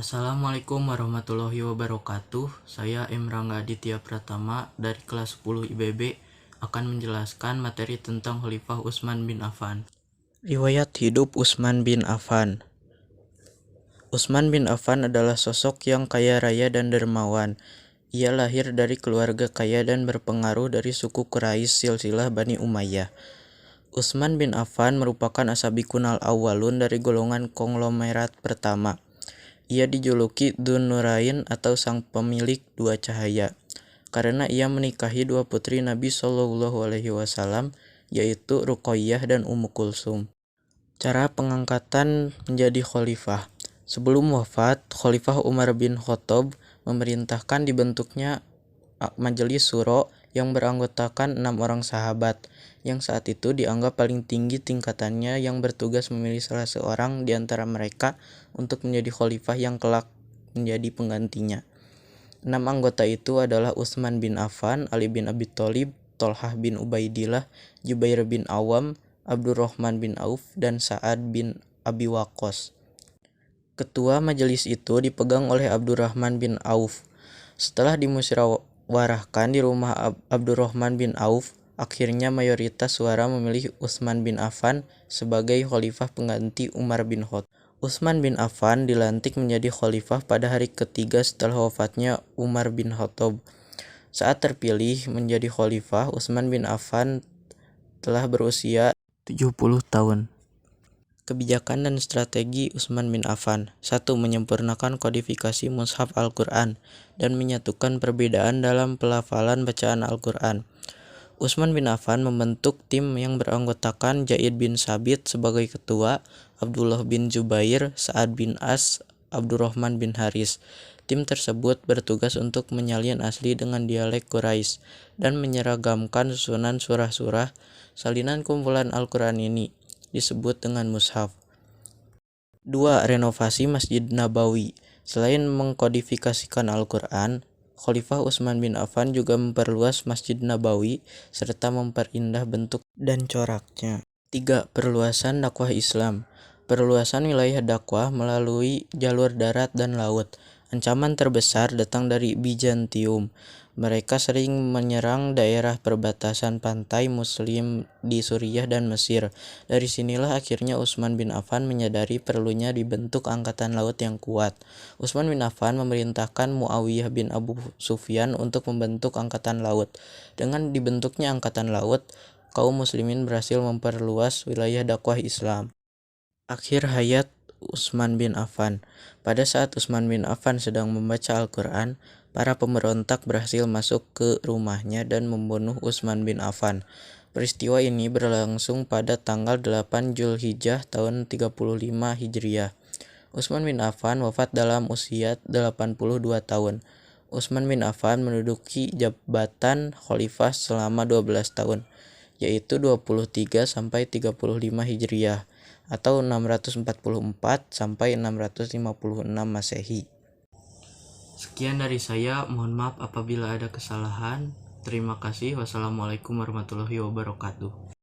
Assalamualaikum warahmatullahi wabarakatuh. Saya M. Rangga Aditya Pratama dari kelas 10 IBB akan menjelaskan materi tentang Khalifah Utsman bin Affan. Riwayat hidup Utsman bin Affan. Utsman bin Affan adalah sosok yang kaya raya dan dermawan. Ia lahir dari keluarga kaya dan berpengaruh dari suku Quraisy silsilah Bani Umayyah. Utsman bin Affan merupakan As-Sabiqun al-Awwalun dari golongan konglomerat pertama. Ia dijuluki Dzun Nurain atau sang pemilik dua cahaya, karena ia menikahi dua putri Nabi Shallallahu Alaihi Wasallam, yaitu Ruqayyah dan Ummu Kulsum. Cara pengangkatan menjadi khalifah. Sebelum wafat, Khalifah Umar bin Khattab memerintahkan dibentuknya Majelis Syuro yang beranggotakan 6 orang sahabat, yang saat itu dianggap paling tinggi tingkatannya, yang bertugas memilih salah seorang di antara mereka untuk menjadi khalifah yang kelak menjadi penggantinya. 6 anggota itu adalah Utsman bin Affan, Ali bin Abi Thalib, Thalhah bin Ubaidillah, Jubair bin Awam, Abdurrahman bin Auf, dan Sa'ad bin Abi Waqqas. Ketua majelis itu dipegang oleh Abdurrahman bin Auf. Setelah dimusyawarahkan di rumah Abdurrahman bin Auf, akhirnya mayoritas suara memilih Utsman bin Affan sebagai khalifah pengganti Umar bin Khattab. Utsman bin Affan dilantik menjadi khalifah pada hari ketiga setelah wafatnya Umar bin Khattab. Saat terpilih menjadi khalifah, Utsman bin Affan telah berusia 70 tahun. Kebijakan dan strategi Utsman bin Affan. 1. Menyempurnakan kodifikasi mushaf Al-Quran dan menyatukan perbedaan dalam pelafalan bacaan Al-Quran. Utsman bin Affan membentuk tim yang beranggotakan Zaid bin Tsabit sebagai ketua, Abdullah bin Zubair, Sa'ad bin As, Abdurrahman bin Haris. Tim tersebut bertugas untuk menyalin asli dengan dialek Quraisy dan menyeragamkan susunan surah-surah salinan kumpulan Al-Quran ini, disebut dengan mushaf. 2. Renovasi Masjid Nabawi. Selain mengkodifikasikan Al-Quran, Khalifah Utsman bin Affan juga memperluas Masjid Nabawi serta memperindah bentuk dan coraknya. 3. Perluasan dakwah Islam. Perluasan wilayah dakwah melalui jalur darat dan laut. Ancaman terbesar datang dari Bizantium. Mereka sering menyerang daerah perbatasan pantai Muslim di Suriah dan Mesir. Dari sinilah akhirnya Utsman bin Affan menyadari perlunya dibentuk angkatan laut yang kuat. Utsman bin Affan memerintahkan Muawiyah bin Abu Sufyan untuk membentuk angkatan laut. Dengan dibentuknya angkatan laut, kaum muslimin berhasil memperluas wilayah dakwah Islam. Akhir hayat Utsman bin Affan. Pada saat Utsman bin Affan sedang membaca Al-Quran, para pemberontak berhasil masuk ke rumahnya dan membunuh Utsman bin Affan. Peristiwa ini berlangsung pada tanggal 8 Zulhijjah tahun 35 Hijriah. Utsman bin Affan wafat dalam usia 82 tahun. Utsman bin Affan menduduki jabatan khalifah selama 12 tahun, yaitu 23 sampai 35 Hijriah atau 644 sampai 656 Masehi. Sekian dari saya, mohon maaf apabila ada kesalahan. Terima kasih. Wassalamualaikum warahmatullahi wabarakatuh.